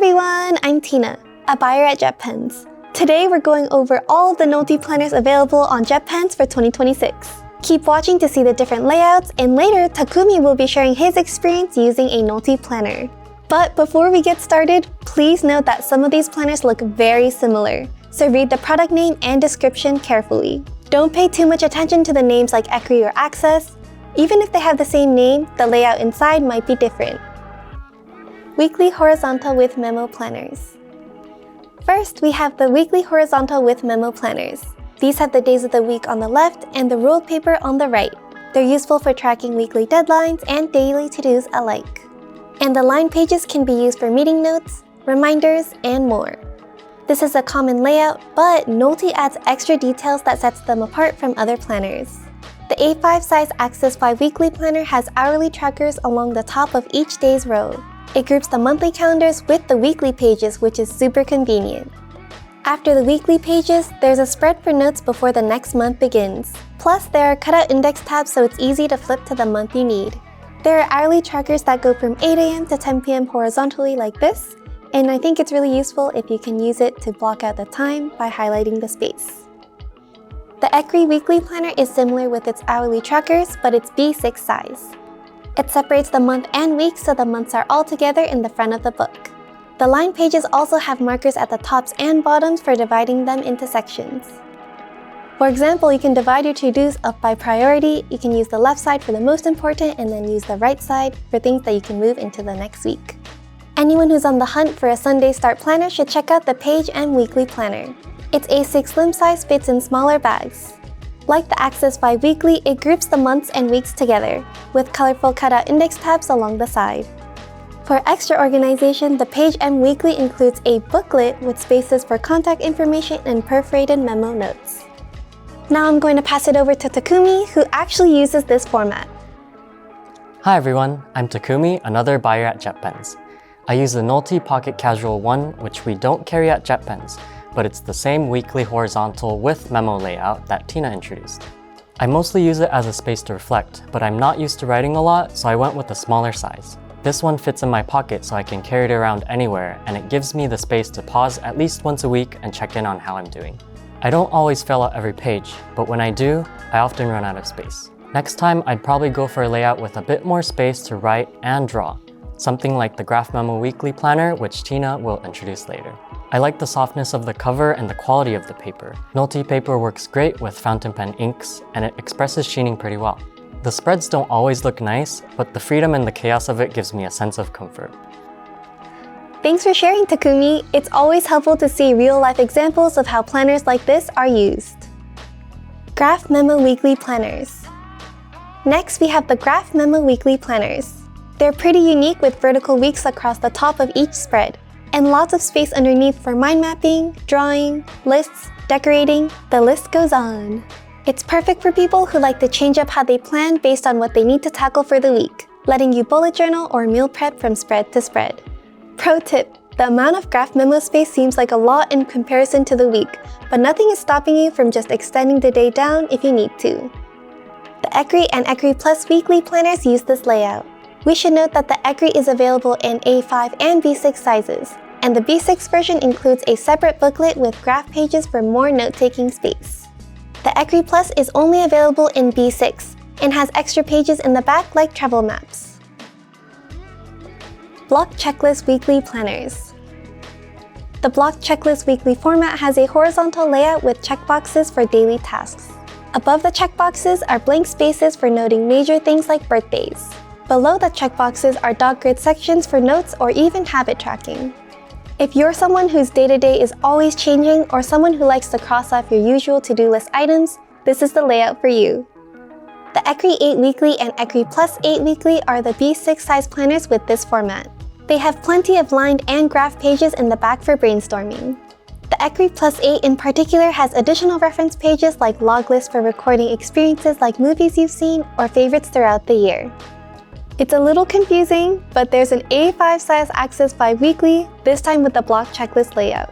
everyone, I'm Tina, a buyer at JetPens. Today we're going over all of the NOLTY planners available on JetPens for 2026. Keep watching to see the different layouts, and later Takumi will be sharing his experience using a NOLTY planner. But before we get started, please note that some of these planners look very similar, so read the product name and description carefully. Don't pay too much attention to the names like Ecri or Access. Even if they have the same name, the layout inside might be different. Weekly Horizontal with Memo Planners. First, we have the Weekly Horizontal with Memo Planners. These have the days of the week on the left and the ruled paper on the right. They're useful for tracking weekly deadlines and daily to-dos alike. And the line pages can be used for meeting notes, reminders, and more. This is a common layout, but NOLTY adds extra details that sets them apart from other planners. The A5 size Access 5 Weekly Planner has hourly trackers along the top of each day's row. It groups the monthly calendars with the weekly pages, which is super convenient. After the weekly pages, there's a spread for notes before the next month begins. Plus, there are cutout index tabs so it's easy to flip to the month you need. There are hourly trackers that go from 8 AM to 10 PM horizontally like this, and I think it's really useful if you can use it to block out the time by highlighting the space. The Ecri Weekly Planner is similar with its hourly trackers, but it's B6 size. It separates the month and week so the months are all together in the front of the book. The line pages also have markers at the tops and bottoms for dividing them into sections. For example, you can divide your to-dos up by priority. You can use the left side for the most important and then use the right side for things that you can move into the next week. Anyone who's on the hunt for a Sunday start planner should check out the PAGEM Weekly Planner. Its A6 slim size fits in smaller bags. Like the Access 5 Weekly, it groups the months and weeks together, with colorful cutout index tabs along the side. For extra organization, the PAGEM Weekly includes a booklet with spaces for contact information and perforated memo notes. Now I'm going to pass it over to Takumi, who actually uses this format. Hi everyone, I'm Takumi, another buyer at JetPens. I use the NOLTY Pocket Casual 1, which we don't carry at JetPens, but it's the same weekly horizontal with memo layout that Tina introduced. I mostly use it as a space to reflect, but I'm not used to writing a lot, so I went with a smaller size. This one fits in my pocket so I can carry it around anywhere, and it gives me the space to pause at least once a week and check in on how I'm doing. I don't always fill out every page, but when I do, I often run out of space. Next time, I'd probably go for a layout with a bit more space to write and draw, something like the Graph Memo Weekly Planner, which Tina will introduce later. I like the softness of the cover and the quality of the paper. NOLTY paper works great with fountain pen inks, and it expresses sheening pretty well. The spreads don't always look nice, but the freedom and the chaos of it gives me a sense of comfort. Thanks for sharing, Takumi. It's always helpful to see real-life examples of how planners like this are used. Graph Memo Weekly Planners. Next, we have the Graph Memo Weekly Planners. They're pretty unique with vertical weeks across the top of each spread, and lots of space underneath for mind mapping, drawing, lists, decorating, the list goes on. It's perfect for people who like to change up how they plan based on what they need to tackle for the week, letting you bullet journal or meal prep from spread to spread. Pro tip, the amount of graph memo space seems like a lot in comparison to the week, but nothing is stopping you from just extending the day down if you need to. The Ecri and Ecri Plus Weekly Planners use this layout. We should note that the Ecri is available in A5 and B6 sizes, and the B6 version includes a separate booklet with graph pages for more note-taking space. The Ecri Plus is only available in B6 and has extra pages in the back like travel maps. Block Checklist Weekly Planners. The Block Checklist Weekly format has a horizontal layout with checkboxes for daily tasks. Above the checkboxes are blank spaces for noting major things like birthdays. Below the checkboxes are dot grid sections for notes or even habit tracking. If you're someone whose day-to-day is always changing or someone who likes to cross off your usual to-do list items, this is the layout for you. The Ecri 8 Weekly and Ecri Plus 8 Weekly are the B6 size planners with this format. They have plenty of lined and graph pages in the back for brainstorming. The Ecri Plus 8 in particular has additional reference pages like log lists for recording experiences like movies you've seen or favorites throughout the year. It's a little confusing, but there's an A5 size Access 5 Weekly, this time with the block checklist layout.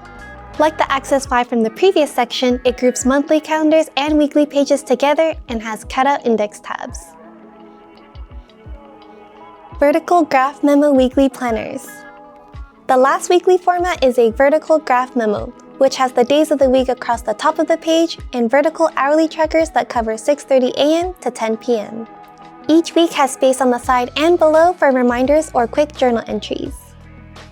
Like the Access 5 from the previous section, it groups monthly calendars and weekly pages together and has cutout index tabs. Vertical Graph Memo Weekly Planners. The last weekly format is a vertical graph memo, which has the days of the week across the top of the page and vertical hourly trackers that cover 6:30 a.m. to 10 p.m. Each week has space on the side and below for reminders or quick journal entries.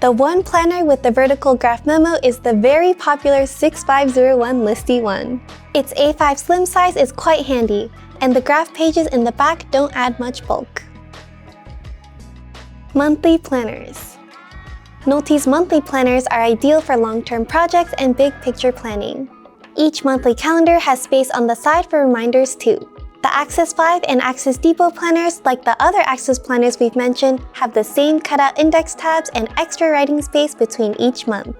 The one planner with the vertical graph memo is the very popular 6501 Listy one. Its A5 slim size is quite handy, and the graph pages in the back don't add much bulk. Monthly planners. NOLTY's monthly planners are ideal for long-term projects and big picture planning. Each monthly calendar has space on the side for reminders too. The Access 5 and Access Depot planners, like the other Access planners we've mentioned, have the same cutout index tabs and extra writing space between each month.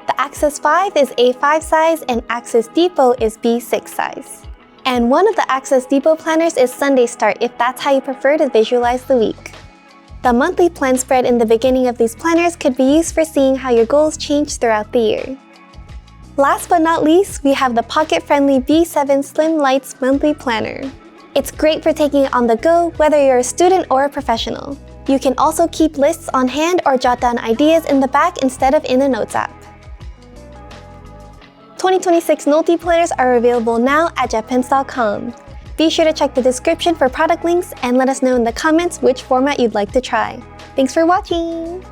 The Access 5 is A5 size and Access Depot is B6 size. And one of the Access Depot planners is Sunday Start if that's how you prefer to visualize the week. The monthly plan spread in the beginning of these planners could be used for seeing how your goals change throughout the year. Last but not least, we have the pocket-friendly B7 Slim Lights monthly planner. It's great for taking it on the go, whether you're a student or a professional. You can also keep lists on hand or jot down ideas in the back instead of in a notes app. 2026 NOLTY planners are available now at JetPens.com. Be sure to check the description for product links and let us know in the comments which format you'd like to try. Thanks for watching!